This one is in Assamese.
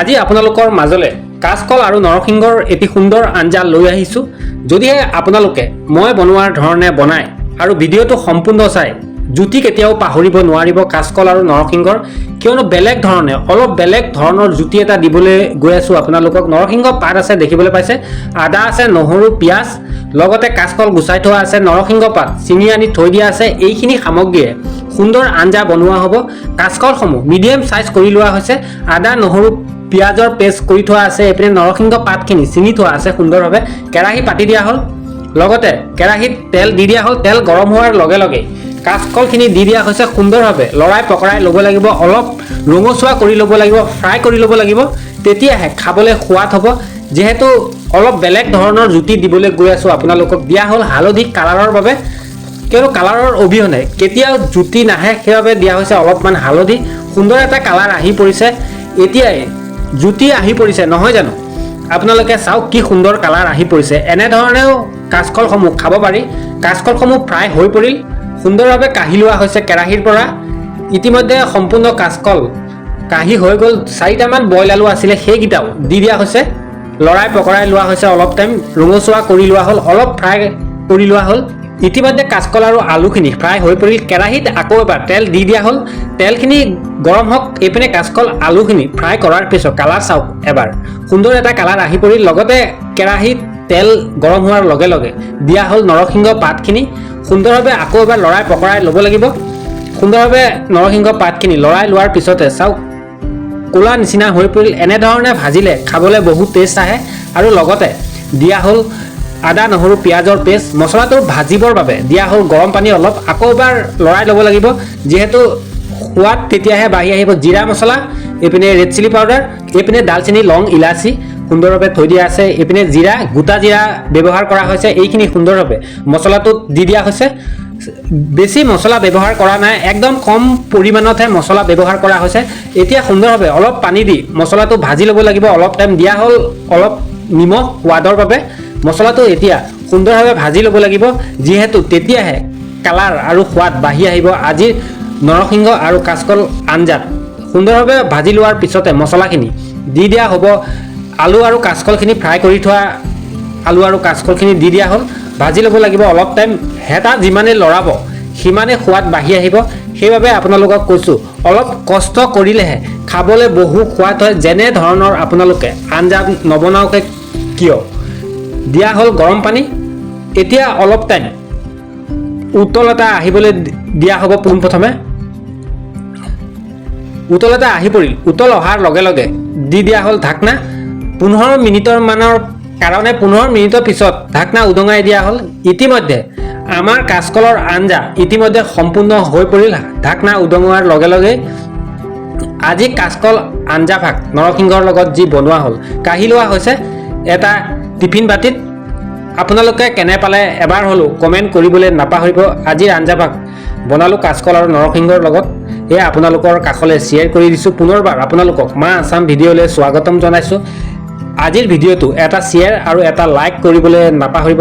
আজি আপোনালোকৰ মাজলৈ কাচকল আৰু নৰসিংহৰ এটি সুন্দৰ আঞ্জা লৈ আহিছোঁ। যদিহে আপোনালোকে মই বনোৱাৰ ধৰণে বনায় আৰু ভিডিঅ'টো সম্পূৰ্ণ চাই জুতি কেতিয়াও পাহৰিব নোৱাৰিব কাচকল আৰু নৰসিংহৰ, কিয়নো অলপ বেলেগ ধৰণৰ জুতি এটা দিবলৈ গৈ আছোঁ আপোনালোকক। নৰসিংহ পাত আছে দেখিবলৈ পাইছে, আদা আছে, নহৰু, পিঁয়াজ, লগতে কাচকল গুচাই থোৱা আছে, নৰসিংহ পাত ছিঙি আনি থৈ দিয়া আছে। এইখিনি সামগ্ৰীয়ে সুন্দৰ আঞ্জা বনোৱা হ'ব। কাচকলসমূহ মিডিয়াম চাইজ কৰি লোৱা হৈছে, আদা নহৰু পিঁয়াজৰ পেষ্ট কৰি থোৱা আছে, এইপিনে নৰসিংহ পাতখিনি ছিঙি থোৱা আছে সুন্দৰভাৱে। কেৰাহী পাতি দিয়া হ'ল, লগতে কেৰাহীত তেল দি দিয়া হ'ল। তেল গৰম হোৱাৰ লগে লগে কাচকলখিনি দি দিয়া হৈছে। সুন্দৰভাৱে লৰাই পকৰাই ল'ব লাগিব, অলপ ৰঙচুৱা কৰি ল'ব লাগিব, ফ্ৰাই কৰি ল'ব লাগিব, তেতিয়াহে খাবলৈ সোৱাদ হ'ব। যিহেতু অলপ বেলেগ ধৰণৰ জুতি দিবলৈ গৈ আছোঁ আপোনালোকক, দিয়া হ'ল হালধি কালাৰৰ বাবে, কিয়নো কালাৰৰ অবিহনে কেতিয়াও জুতি নাহে, সেইবাবে দিয়া হৈছে অলপমান হালধি। সুন্দৰ এটা কালাৰ আহি পৰিছে, এতিয়াই জুতি আহি পৰিছে নহয় জানো? আপোনালোকে চাওক কি সুন্দৰ কালাৰ আহি পৰিছে। এনেধৰণেও কাচকলসমূহ খাব পাৰি। কাচকলসমূহ ফ্ৰাই হৈ পৰিল, সুন্দৰভাৱে কাঢ়ি লোৱা হৈছে কেৰাহীৰ পৰা। ইতিমধ্যে সম্পূৰ্ণ কাচকল কাঢ়ি হৈ গ'ল। 4টামান বইল আলু আছিলে, সেইকেইটাও দি দিয়া হৈছে, লৰাই পকৰাই লোৱা হৈছে, অলপ টাইম ৰঙচুৱা কৰি লোৱা হ'ল, অলপ ফ্ৰাই কৰি লোৱা হ'ল। ইতিমধ্যে কাচকল আৰু আলুখিনি ফ্ৰাই হৈ পৰিল। কেৰাহীত আকৌ এবাৰ তেল দি দিয়া হ'ল, তেলখিনি গৰম হওক। এইপিনে কাচকল আলুখিনি ফ্ৰাই কৰাৰ পিছত কালাৰ চাওক এবাৰ, সুন্দৰ এটা কালাৰ আহি পৰিল। লগতে কেৰাহীত তেল গৰম হোৱাৰ লগে লগে দিয়া হ'ল নৰসিংহ পাতখিনি। সুন্দৰভাৱে আকৌ এবাৰ লৰাই পকৰাই ল'ব লাগিব। সুন্দৰভাৱে নৰসিংহ পাতখিনি লৰাই লোৱাৰ পিছতে চাওক ক'লা নিচিনা হৈ পৰিল। এনেধৰণে ভাজিলে খাবলৈ বহুত টেষ্ট আহে। আৰু লগতে দিয়া হ'ল আদা নহৰু পিঁয়াজৰ পেষ্ট। মছলাটো ভাজিবৰ বাবে দিয়া হ'ল গৰম পানী অলপ, আকৌ এবাৰ লৰাই ল'ব লাগিব, যিহেতু সোৱাদ তেতিয়াহে বাঢ়ি আহিব। জিৰা মছলা, এইপিনে ৰেড চিলি পাউডাৰ, এইপিনে দালচেনি লং ইলাচি সুন্দৰভাৱে থৈ দিয়া আছে, এইপিনে জিৰা, গোটা জিৰা ব্যৱহাৰ কৰা হৈছে। এইখিনি সুন্দৰভাৱে মছলাটোত দি দিয়া হৈছে। বেছি মছলা ব্যৱহাৰ কৰা নাই, একদম কম পৰিমাণতহে মছলা ব্যৱহাৰ কৰা হৈছে। এতিয়া সুন্দৰভাৱে অলপ পানী দি মছলাটো ভাজি ল'ব লাগিব। অলপ টাইম দিয়া হ'ল অলপ নিমখ সোৱাদৰ বাবে। মছলাটো এতিয়া সুন্দৰভাৱে ভাজি ল'ব লাগিব, যিহেতু তেতিয়াহে কালাৰ আৰু সোৱাদ বাঢ়ি আহিব আজিৰ নৰসিংহ আৰু কাচকল আঞ্জাত। সুন্দৰভাৱে ভাজি লোৱাৰ পিছতে মছলাখিনি দি দিয়া হ'ব। আলু আৰু কাচকলখিনি ফ্ৰাই কৰি থোৱা আলু আৰু কাচকলখিনি দি দিয়া হ'ল, ভাজি ল'ব লাগিব অলপ টাইম। হেতা যিমানে লৰাব সিমানে সোৱাদ বাঢ়ি আহিব। সেইবাবে আপোনালোকক কৈছোঁ, অলপ কষ্ট কৰিলেহে খাবলৈ বহু সোৱাদ হয়। যেনে ধৰণৰ আপোনালোকে আঞ্জা নবনাওকে কিয়। দিয়া হ'ল গৰম পানী। এতিয়া অলপ টাইম উতল এটা আহিবলৈ দিয়া হ'ব। পোনপ্ৰথমে উতল এটা আহি পৰিল, উতল অহাৰ লগে লগে দি দিয়া হ'ল ঢাকনা। 15 মিনিটৰ মানৰ কাৰণে 15 মিনিটৰ পিছত ঢাকনা উদঙাই দিয়া হ'ল। ইতিমধ্যে আমাৰ কাচকলৰ আঞ্জা ইতিমধ্যে সম্পূৰ্ণ হৈ পৰিল। ঢাকনা উদঙোৱাৰ লগে লগে আজি কাচকল আঞ্জা ভাগ নৰসিংহৰ লগত যি বনোৱা হ'ল কাঢ়ি লোৱা হৈছে এটা টিফিন বাতিত। আপোনালোকে কেনে পালে এবাৰ হ'লেও কমেণ্ট কৰিবলৈ নাপাহৰিব। আজিৰ আঞ্জা ভাগ বনালোঁ কাচকল আৰু নৰসিংহৰ লগত, এয়া আপোনালোকৰ কাষলৈ শ্বেয়াৰ কৰি দিছোঁ। পুনৰবাৰ আপোনালোকক মা আছাম ভিডিঅ'লৈ স্বাগতম জনাইছোঁ। আজিৰ ভিডিঅ'টো এটা শ্বেয়াৰ আৰু এটা লাইক কৰিবলৈ নাপাহৰিব।